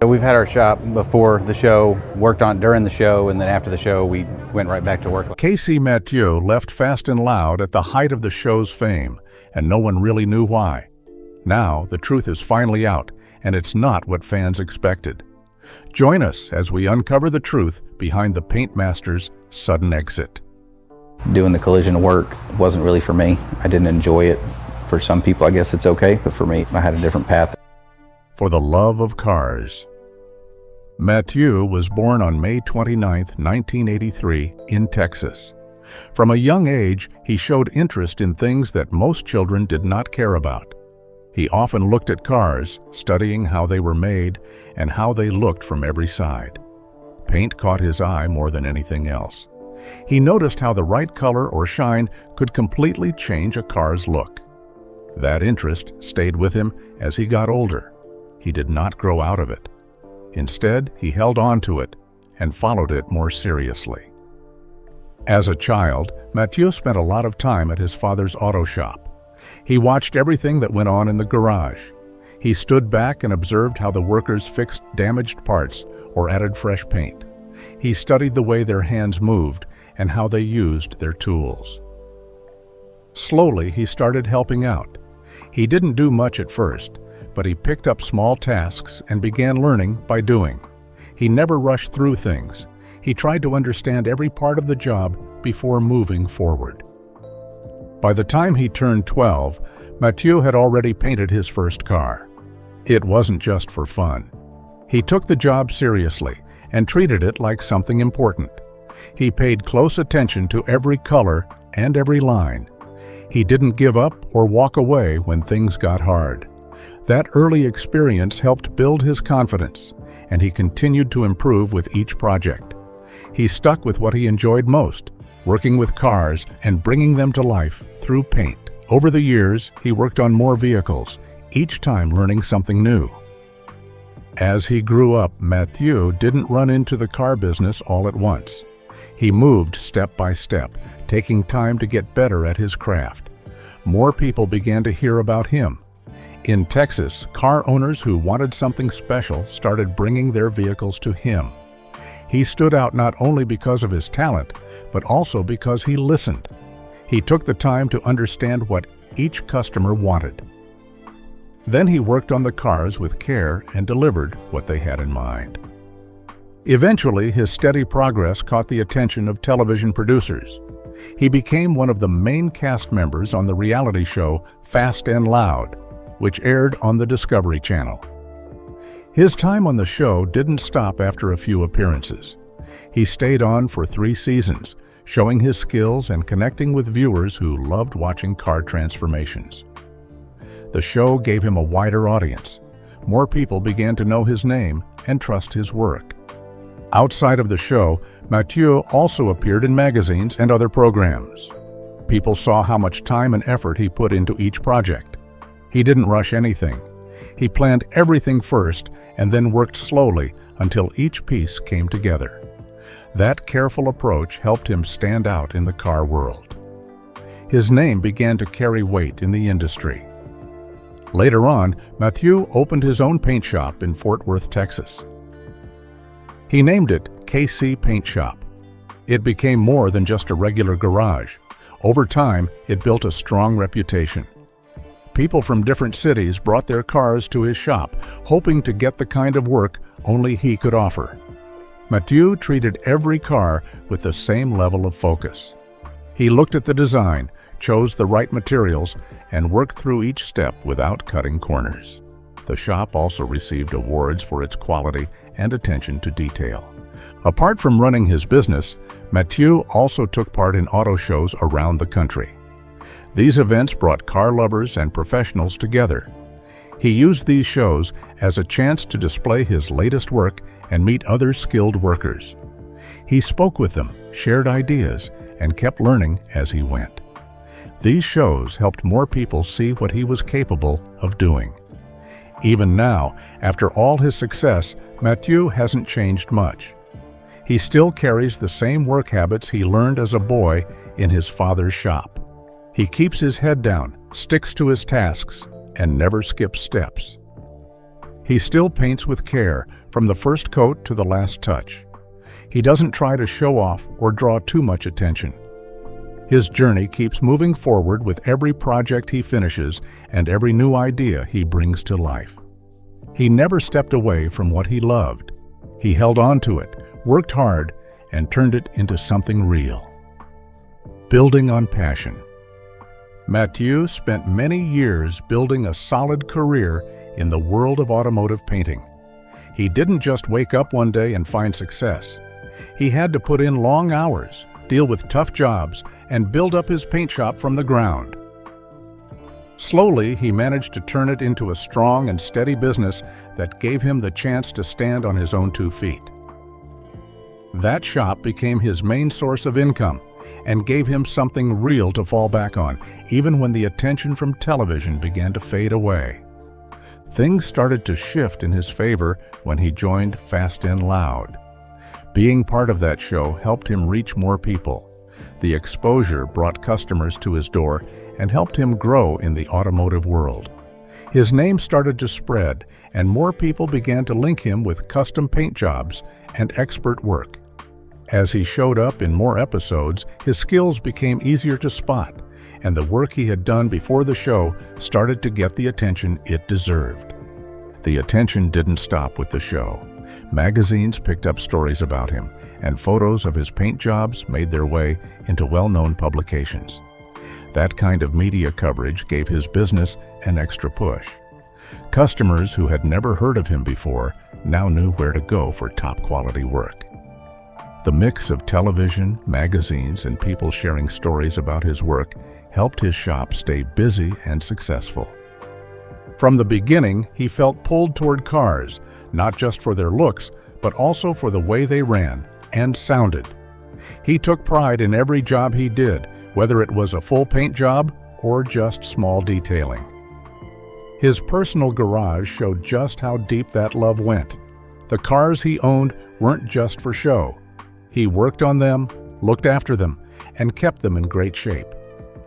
So we've had our shop before the show, worked on during the show, and then after the show we went right back to work. K.C Mathieu left Fast and Loud at the height of the show's fame, and no one really knew why. Now, the truth is finally out, and it's not what fans expected. Join us as we uncover the truth behind the paint master's sudden exit. Doing the collision work wasn't really for me. I didn't enjoy it. For some people, I guess it's okay, but for me, I had a different path. For the love of cars. Mathieu was born on May 29, 1983, in Texas. From a young age, he showed interest in things that most children did not care about. He often looked at cars, studying how they were made and how they looked from every side. Paint caught his eye more than anything else. He noticed how the right color or shine could completely change a car's look. That interest stayed with him as he got older. He did not grow out of it. Instead, he held on to it and followed it more seriously. As a child, Mathieu spent a lot of time at his father's auto shop. He watched everything that went on in the garage. He stood back and observed how the workers fixed damaged parts or added fresh paint. He studied the way their hands moved and how they used their tools. Slowly, he started helping out. He didn't do much at first, but he picked up small tasks and began learning by doing. He never rushed through things. He tried to understand every part of the job before moving forward. By the time he turned 12, Mathieu had already painted his first car. It wasn't just for fun. He took the job seriously and treated it like something important. He paid close attention to every color and every line. He didn't give up or walk away when things got hard. That early experience helped build his confidence, and he continued to improve with each project. He stuck with what he enjoyed most, working with cars and bringing them to life through paint. Over the years, he worked on more vehicles, each time learning something new. As he grew up, Mathieu didn't run into the car business all at once. He moved step by step, taking time to get better at his craft. More people began to hear about him. In Texas, car owners who wanted something special started bringing their vehicles to him. He stood out not only because of his talent, but also because he listened. He took the time to understand what each customer wanted. Then he worked on the cars with care and delivered what they had in mind. Eventually, his steady progress caught the attention of television producers. He became one of the main cast members on the reality show Fast and Loud, which aired on the Discovery Channel. His time on the show didn't stop after a few appearances. He stayed on for 3 seasons, showing his skills and connecting with viewers who loved watching car transformations. The show gave him a wider audience. More people began to know his name and trust his work. Outside of the show, Mathieu also appeared in magazines and other programs. People saw how much time and effort he put into each project. He didn't rush anything. He planned everything first and then worked slowly until each piece came together. That careful approach helped him stand out in the car world. His name began to carry weight in the industry. Later on, Mathieu opened his own paint shop in Fort Worth, Texas. He named it K.C. Paint Shop. It became more than just a regular garage. Over time, it built a strong reputation. People from different cities brought their cars to his shop, hoping to get the kind of work only he could offer. Mathieu treated every car with the same level of focus. He looked at the design, chose the right materials, and worked through each step without cutting corners. The shop also received awards for its quality and attention to detail. Apart from running his business, Mathieu also took part in auto shows around the country. These events brought car lovers and professionals together. He used these shows as a chance to display his latest work and meet other skilled workers. He spoke with them, shared ideas, and kept learning as he went. These shows helped more people see what he was capable of doing. Even now, after all his success, Mathieu hasn't changed much. He still carries the same work habits he learned as a boy in his father's shop. He keeps his head down, sticks to his tasks, and never skips steps. He still paints with care, from the first coat to the last touch. He doesn't try to show off or draw too much attention. His journey keeps moving forward with every project he finishes and every new idea he brings to life. He never stepped away from what he loved. He held on to it, worked hard, and turned it into something real. Building on passion. Mathieu spent many years building a solid career in the world of automotive painting. He didn't just wake up one day and find success. He had to put in long hours, deal with tough jobs, and build up his paint shop from the ground. Slowly, he managed to turn it into a strong and steady business that gave him the chance to stand on his own 2 feet. That shop became his main source of income and gave him something real to fall back on, even when the attention from television began to fade away. Things started to shift in his favor when he joined Fast and Loud. Being part of that show helped him reach more people. The exposure brought customers to his door and helped him grow in the automotive world. His name started to spread, and more people began to link him with custom paint jobs and expert work. As he showed up in more episodes, his skills became easier to spot, and the work he had done before the show started to get the attention it deserved. The attention didn't stop with the show. Magazines picked up stories about him, and photos of his paint jobs made their way into well-known publications. That kind of media coverage gave his business an extra push. Customers who had never heard of him before now knew where to go for top-quality work. The mix of television, magazines, and people sharing stories about his work helped his shop stay busy and successful. From the beginning, he felt pulled toward cars, not just for their looks, but also for the way they ran and sounded. He took pride in every job he did, whether it was a full paint job or just small detailing. His personal garage showed just how deep that love went. The cars he owned weren't just for show. He worked on them, looked after them, and kept them in great shape.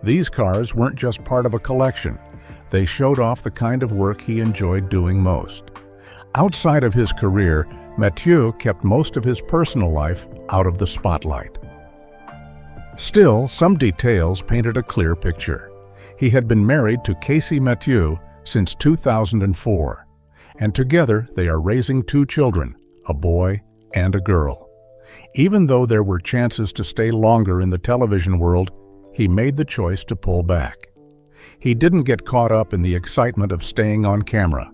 These cars weren't just part of a collection. They showed off the kind of work he enjoyed doing most. Outside of his career, Mathieu kept most of his personal life out of the spotlight. Still, some details painted a clear picture. He had been married to K.C Mathieu since 2004, and together they are raising 2 children, a boy and a girl. Even though there were chances to stay longer in the television world, he made the choice to pull back. He didn't get caught up in the excitement of staying on camera.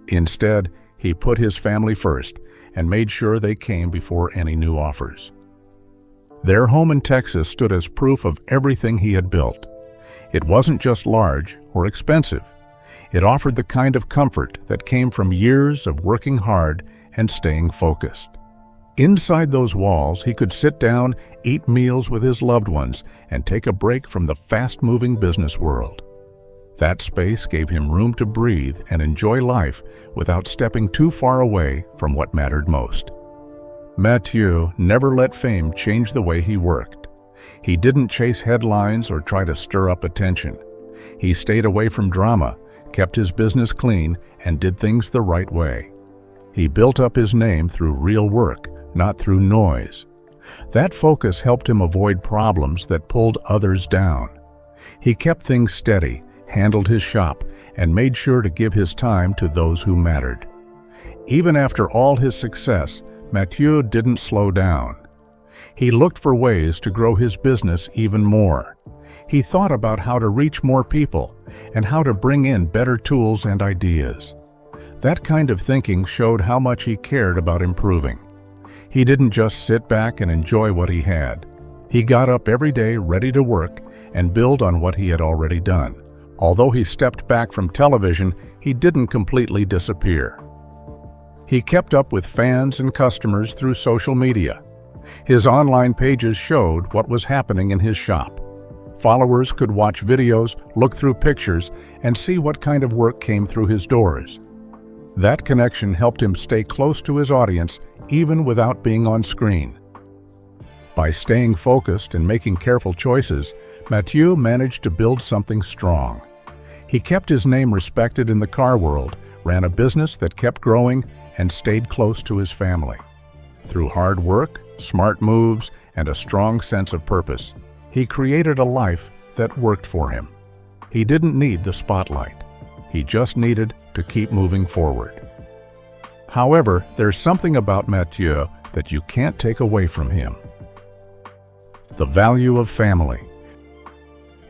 Instead, he put his family first and made sure they came before any new offers. Their home in Texas stood as proof of everything he had built. It wasn't just large or expensive. It offered the kind of comfort that came from years of working hard and staying focused. Inside those walls, he could sit down, eat meals with his loved ones, and take a break from the fast-moving business world. That space gave him room to breathe and enjoy life without stepping too far away from what mattered most. Mathieu never let fame change the way he worked. He didn't chase headlines or try to stir up attention. He stayed away from drama, kept his business clean, and did things the right way. He built up his name through real work, not through noise. That focus helped him avoid problems that pulled others down. He kept things steady, handled his shop, and made sure to give his time to those who mattered. Even after all his success, Mathieu didn't slow down. He looked for ways to grow his business even more. He thought about how to reach more people and how to bring in better tools and ideas. That kind of thinking showed how much he cared about improving. He didn't just sit back and enjoy what he had. He got up every day ready to work and build on what he had already done. Although he stepped back from television, he didn't completely disappear. He kept up with fans and customers through social media. His online pages showed what was happening in his shop. Followers could watch videos, look through pictures, and see what kind of work came through his doors. That connection helped him stay close to his audience even without being on screen. By staying focused and making careful choices, Mathieu managed to build something strong. He kept his name respected in the car world, ran a business that kept growing, and stayed close to his family. Through hard work, smart moves, and a strong sense of purpose, he created a life that worked for him. He didn't need the spotlight. He just needed to keep moving forward. However, there's something about Mathieu that you can't take away from him: the value of family.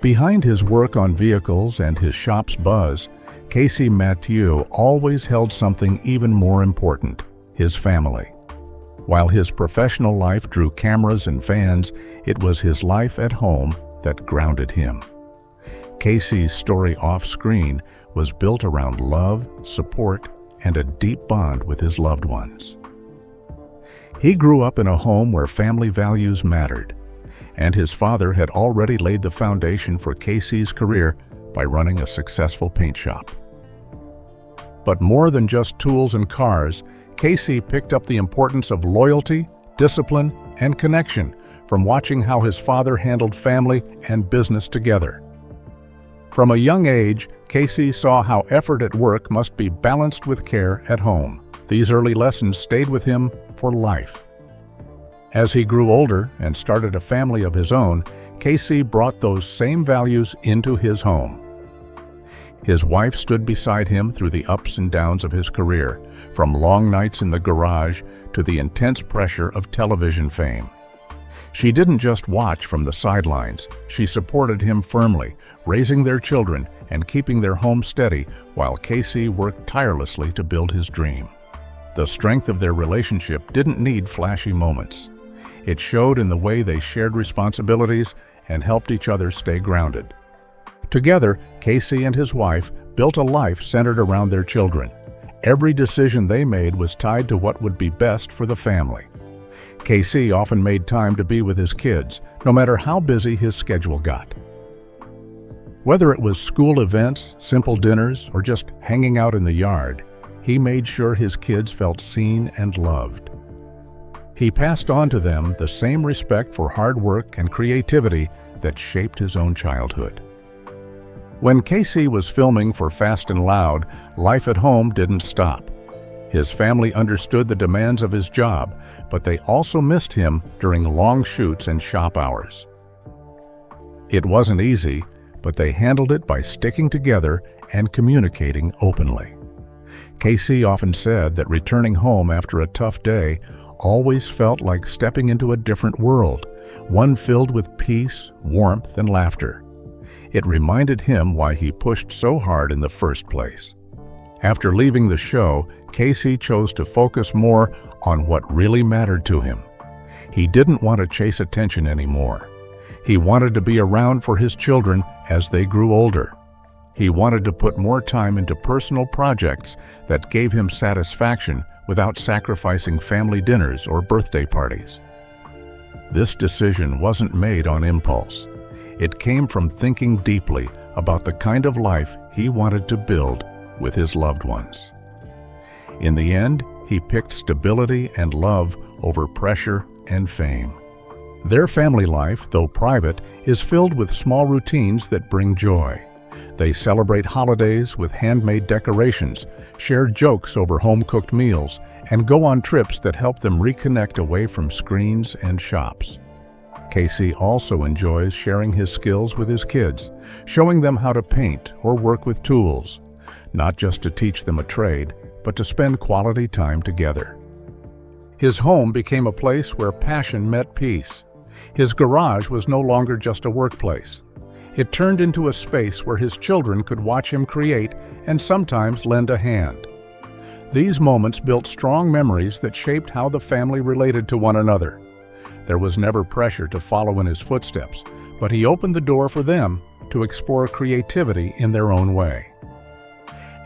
Behind his work on vehicles and his shop's buzz, K.C Mathieu always held something even more important: his family. While his professional life drew cameras and fans, it was his life at home that grounded him. K.C.'s story off-screen was built around love, support, and a deep bond with his loved ones. He grew up in a home where family values mattered, and his father had already laid the foundation for K.C.'s career by running a successful paint shop. But more than just tools and cars, K.C. picked up the importance of loyalty, discipline, and connection from watching how his father handled family and business together. From a young age, K.C. saw how effort at work must be balanced with care at home. These early lessons stayed with him for life. As he grew older and started a family of his own, K.C. brought those same values into his home. His wife stood beside him through the ups and downs of his career, from long nights in the garage to the intense pressure of television fame. She didn't just watch from the sidelines. She supported him firmly, raising their children and keeping their home steady while K.C. worked tirelessly to build his dream. The strength of their relationship didn't need flashy moments. It showed in the way they shared responsibilities and helped each other stay grounded. Together, K.C. and his wife built a life centered around their children. Every decision they made was tied to what would be best for the family. K.C. often made time to be with his kids, no matter how busy his schedule got. Whether it was school events, simple dinners, or just hanging out in the yard, he made sure his kids felt seen and loved. He passed on to them the same respect for hard work and creativity that shaped his own childhood. When K.C. was filming for Fast and Loud, life at home didn't stop. His family understood the demands of his job, but they also missed him during long shoots and shop hours. It wasn't easy, but they handled it by sticking together and communicating openly. K.C. often said that returning home after a tough day always felt like stepping into a different world, one filled with peace, warmth, and laughter. It reminded him why he pushed so hard in the first place. After leaving the show, K.C. chose to focus more on what really mattered to him. He didn't want to chase attention anymore. He wanted to be around for his children as they grew older. He wanted to put more time into personal projects that gave him satisfaction without sacrificing family dinners or birthday parties. This decision wasn't made on impulse. It came from thinking deeply about the kind of life he wanted to build with his loved ones. In the end, he picked stability and love over pressure and fame. Their family life, though private, is filled with small routines that bring joy. They celebrate holidays with handmade decorations, share jokes over home-cooked meals, and go on trips that help them reconnect away from screens and shops. K.C. also enjoys sharing his skills with his kids, showing them how to paint or work with tools, not just to teach them a trade, but to spend quality time together. His home became a place where passion met peace. His garage was no longer just a workplace. It turned into a space where his children could watch him create and sometimes lend a hand. These moments built strong memories that shaped how the family related to one another. There was never pressure to follow in his footsteps, but he opened the door for them to explore creativity in their own way.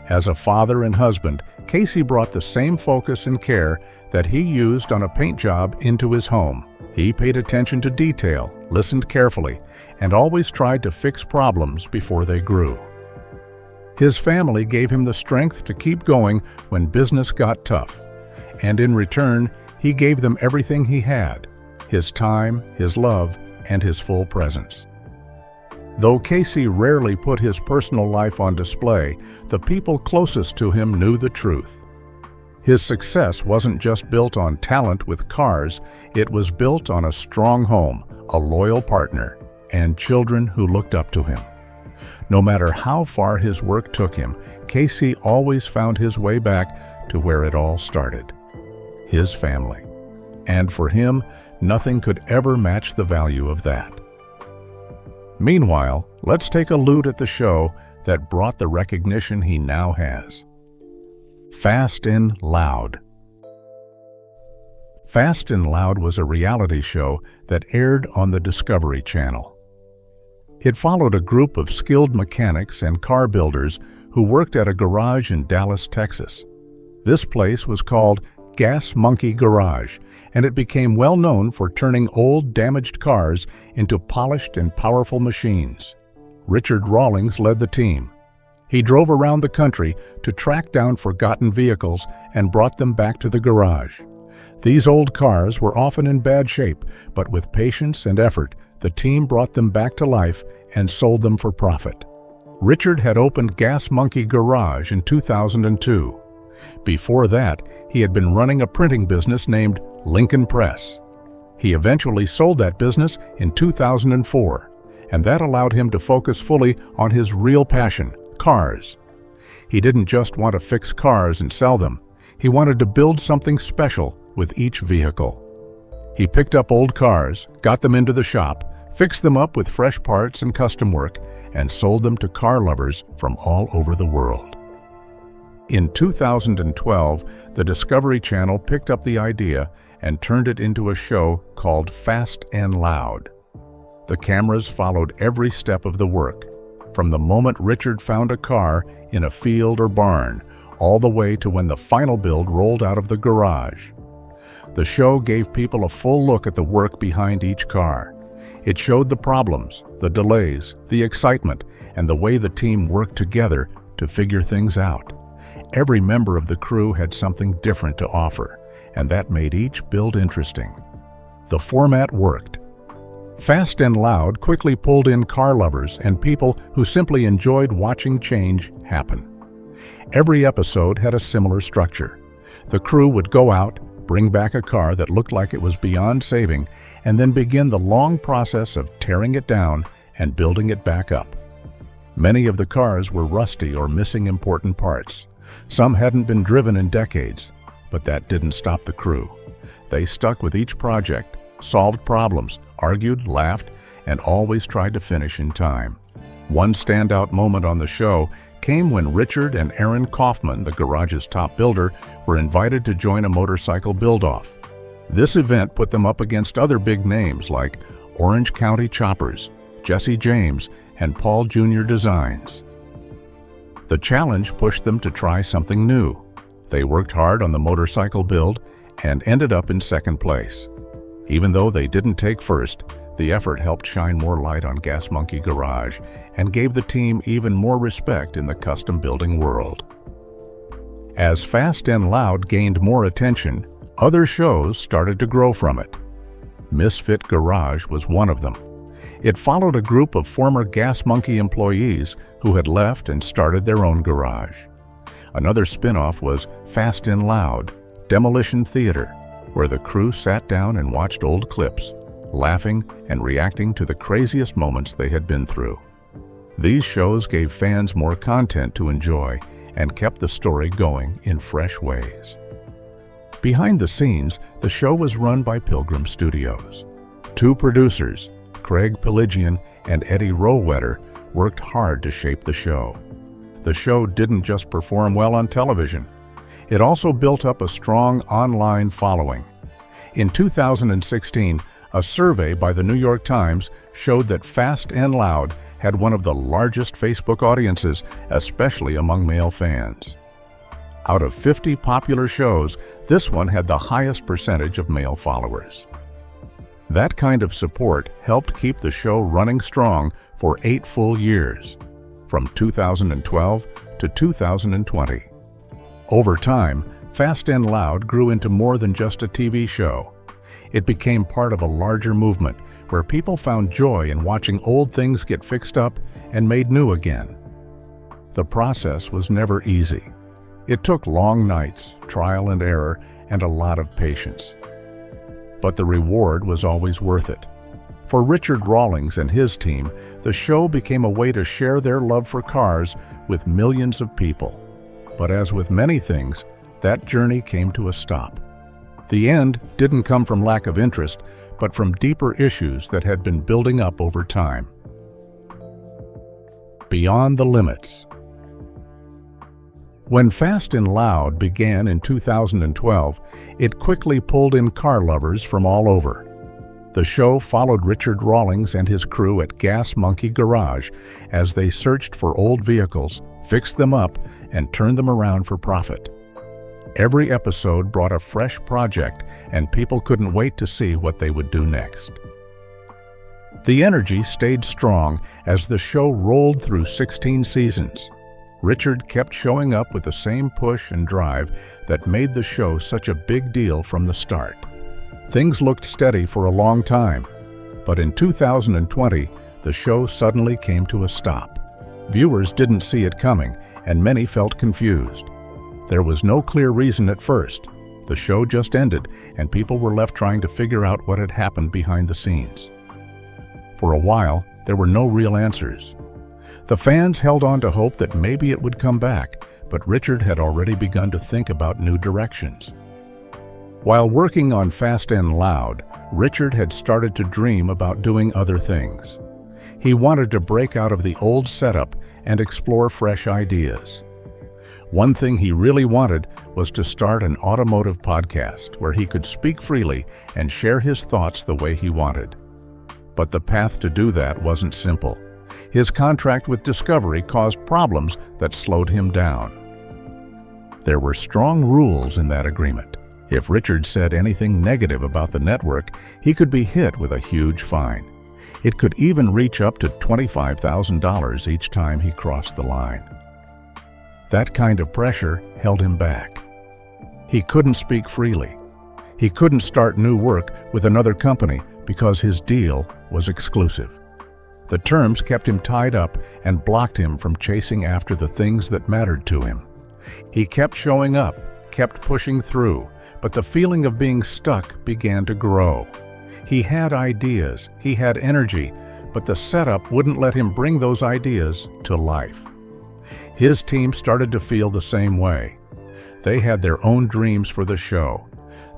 As a father and husband, K.C. brought the same focus and care that he used on a paint job into his home. He paid attention to detail, listened carefully, and always tried to fix problems before they grew. His family gave him the strength to keep going when business got tough, and in return, he gave them everything he had: his time, his love, and his full presence. Though K.C. rarely put his personal life on display, the people closest to him knew the truth. His success wasn't just built on talent with cars, it was built on a strong home, a loyal partner, and children who looked up to him. No matter how far his work took him, K.C. always found his way back to where it all started, his family. And for him, nothing could ever match the value of that. Meanwhile, let's take a look at the show that brought the recognition he now has. Fast and Loud. Fast and Loud was a reality show that aired on the Discovery Channel. It followed a group of skilled mechanics and car builders who worked at a garage in Dallas, Texas. This place was called Gas Monkey Garage, and it became well known for turning old, damaged cars into polished and powerful machines. Richard Rawlings led the team. He drove around the country to track down forgotten vehicles and brought them back to the garage. These old cars were often in bad shape, but with patience and effort, the team brought them back to life and sold them for profit. Richard had opened Gas Monkey Garage in 2002. Before that, he had been running a printing business named Lincoln Press. He eventually sold that business in 2004, and that allowed him to focus fully on his real passion, cars. He didn't just want to fix cars and sell them. He wanted to build something special with each vehicle. He picked up old cars, got them into the shop, fixed them up with fresh parts and custom work, and sold them to car lovers from all over the world. In 2012, the Discovery Channel picked up the idea and turned it into a show called Fast and Loud. The cameras followed every step of the work, from the moment Richard found a car in a field or barn, all the way to when the final build rolled out of the garage. The show gave people a full look at the work behind each car. It showed the problems, the delays, the excitement, and the way the team worked together to figure things out. Every member of the crew had something different to offer, and that made each build interesting. The format worked. Fast and Loud quickly pulled in car lovers and people who simply enjoyed watching change happen. Every episode had a similar structure. The crew would go out, bring back a car that looked like it was beyond saving, and then begin the long process of tearing it down and building it back up. Many of the cars were rusty or missing important parts. Some hadn't been driven in decades, but that didn't stop the crew. They stuck with each project, solved problems, argued, laughed, and always tried to finish in time. One standout moment on the show came when Richard and Aaron Kaufman, the garage's top builder, were invited to join a motorcycle build-off. This event put them up against other big names like Orange County Choppers, Jesse James, and Paul Jr. Designs. The challenge pushed them to try something new. They worked hard on the motorcycle build and ended up in second place. Even though they didn't take first, the effort helped shine more light on Gas Monkey Garage and gave the team even more respect in the custom building world. As Fast and Loud gained more attention, other shows started to grow from it. Misfit Garage was one of them. It followed a group of former Gas Monkey employees who had left and started their own garage. Another spin-off was Fast and Loud, Demolition Theater, where the crew sat down and watched old clips, laughing and reacting to the craziest moments they had been through. These shows gave fans more content to enjoy and kept the story going in fresh ways. Behind the scenes, the show was run by Pilgrim Studios. Two producers, Craig Pelagian and Eddie Rowetter, worked hard to shape the show. The show didn't just perform well on television. It also built up a strong online following. In 2016, a survey by the New York Times showed that Fast and Loud had one of the largest Facebook audiences, especially among male fans. Out of 50 popular shows, this one had the highest percentage of male followers. That kind of support helped keep the show running strong for 8 full years, from 2012 to 2020. Over time, Fast and Loud grew into more than just a TV show. It became part of a larger movement where people found joy in watching old things get fixed up and made new again. The process was never easy. It took long nights, trial and error, and a lot of patience. But the reward was always worth it. For Richard Rawlings and his team, the show became a way to share their love for cars with millions of people. But as with many things, that journey came to a stop. The end didn't come from lack of interest, but from deeper issues that had been building up over time. Beyond the Limits. When Fast and Loud began in 2012, it quickly pulled in car lovers from all over. The show followed Richard Rawlings and his crew at Gas Monkey Garage as they searched for old vehicles, fixed them up, and turned them around for profit. Every episode brought a fresh project, and people couldn't wait to see what they would do next. The energy stayed strong as the show rolled through 16 seasons. Richard kept showing up with the same push and drive that made the show such a big deal from the start. Things looked steady for a long time, but in 2020, the show suddenly came to a stop. Viewers didn't see it coming, and many felt confused. There was no clear reason at first. The show just ended, and people were left trying to figure out what had happened behind the scenes. For a while, there were no real answers. The fans held on to hope that maybe it would come back, but Richard had already begun to think about new directions. While working on Fast and Loud, Richard had started to dream about doing other things. He wanted to break out of the old setup and explore fresh ideas. One thing he really wanted was to start an automotive podcast where he could speak freely and share his thoughts the way he wanted. But the path to do that wasn't simple. His contract with Discovery caused problems that slowed him down. There were strong rules in that agreement. If Richard said anything negative about the network, he could be hit with a huge fine. It could even reach up to $25,000 each time he crossed the line. That kind of pressure held him back. He couldn't speak freely. He couldn't start new work with another company because his deal was exclusive. The terms kept him tied up and blocked him from chasing after the things that mattered to him. He kept showing up, kept pushing through, but the feeling of being stuck began to grow. He had ideas, he had energy, but the setup wouldn't let him bring those ideas to life. His team started to feel the same way. They had their own dreams for the show.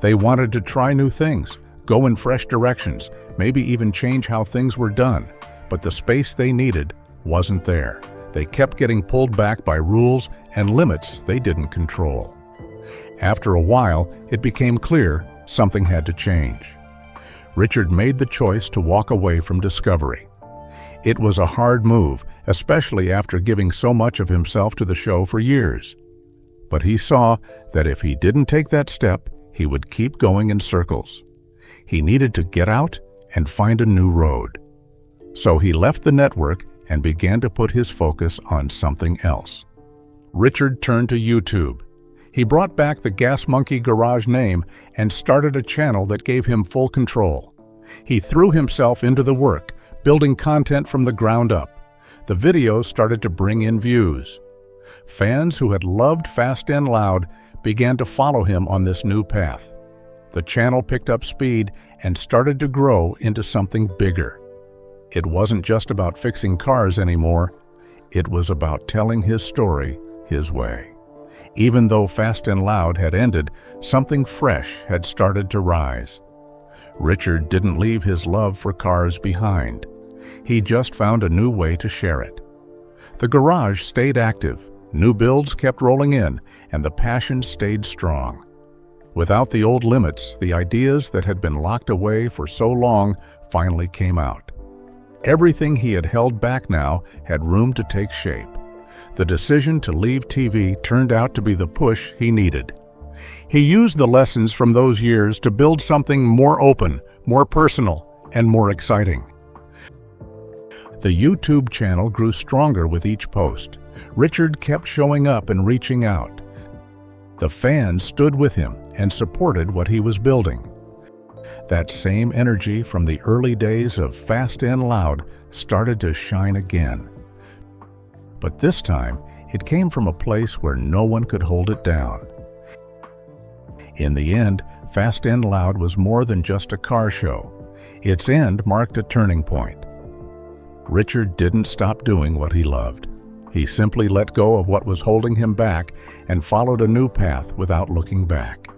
They wanted to try new things, go in fresh directions, maybe even change how things were done, but the space they needed wasn't there. They kept getting pulled back by rules and limits they didn't control. After a while, it became clear something had to change. Richard made the choice to walk away from Discovery. It was a hard move, especially after giving so much of himself to the show for years. But he saw that if he didn't take that step, he would keep going in circles. He needed to get out and find a new road. So he left the network and began to put his focus on something else. Richard turned to YouTube. He brought back the Gas Monkey Garage name and started a channel that gave him full control. He threw himself into the work, building content from the ground up. The videos started to bring in views. Fans who had loved Fast and Loud began to follow him on this new path. The channel picked up speed and started to grow into something bigger. It wasn't just about fixing cars anymore. It was about telling his story his way. Even though Fast and Loud had ended, something fresh had started to rise. Richard didn't leave his love for cars behind. He just found a new way to share it. The garage stayed active, new builds kept rolling in, and the passion stayed strong. Without the old limits, the ideas that had been locked away for so long finally came out. Everything he had held back now had room to take shape. The decision to leave TV turned out to be the push he needed. He used the lessons from those years to build something more open, more personal, and more exciting. The YouTube channel grew stronger with each post. Richard kept showing up and reaching out. The fans stood with him and supported what he was building. That same energy from the early days of Fast and Loud started to shine again. But this time, It came from a place where no one could hold it down. In the end, Fast and Loud was more than just a car show. Its end marked a turning point. Richard didn't stop doing what he loved. He simply let go of what was holding him back and followed a new path without looking back.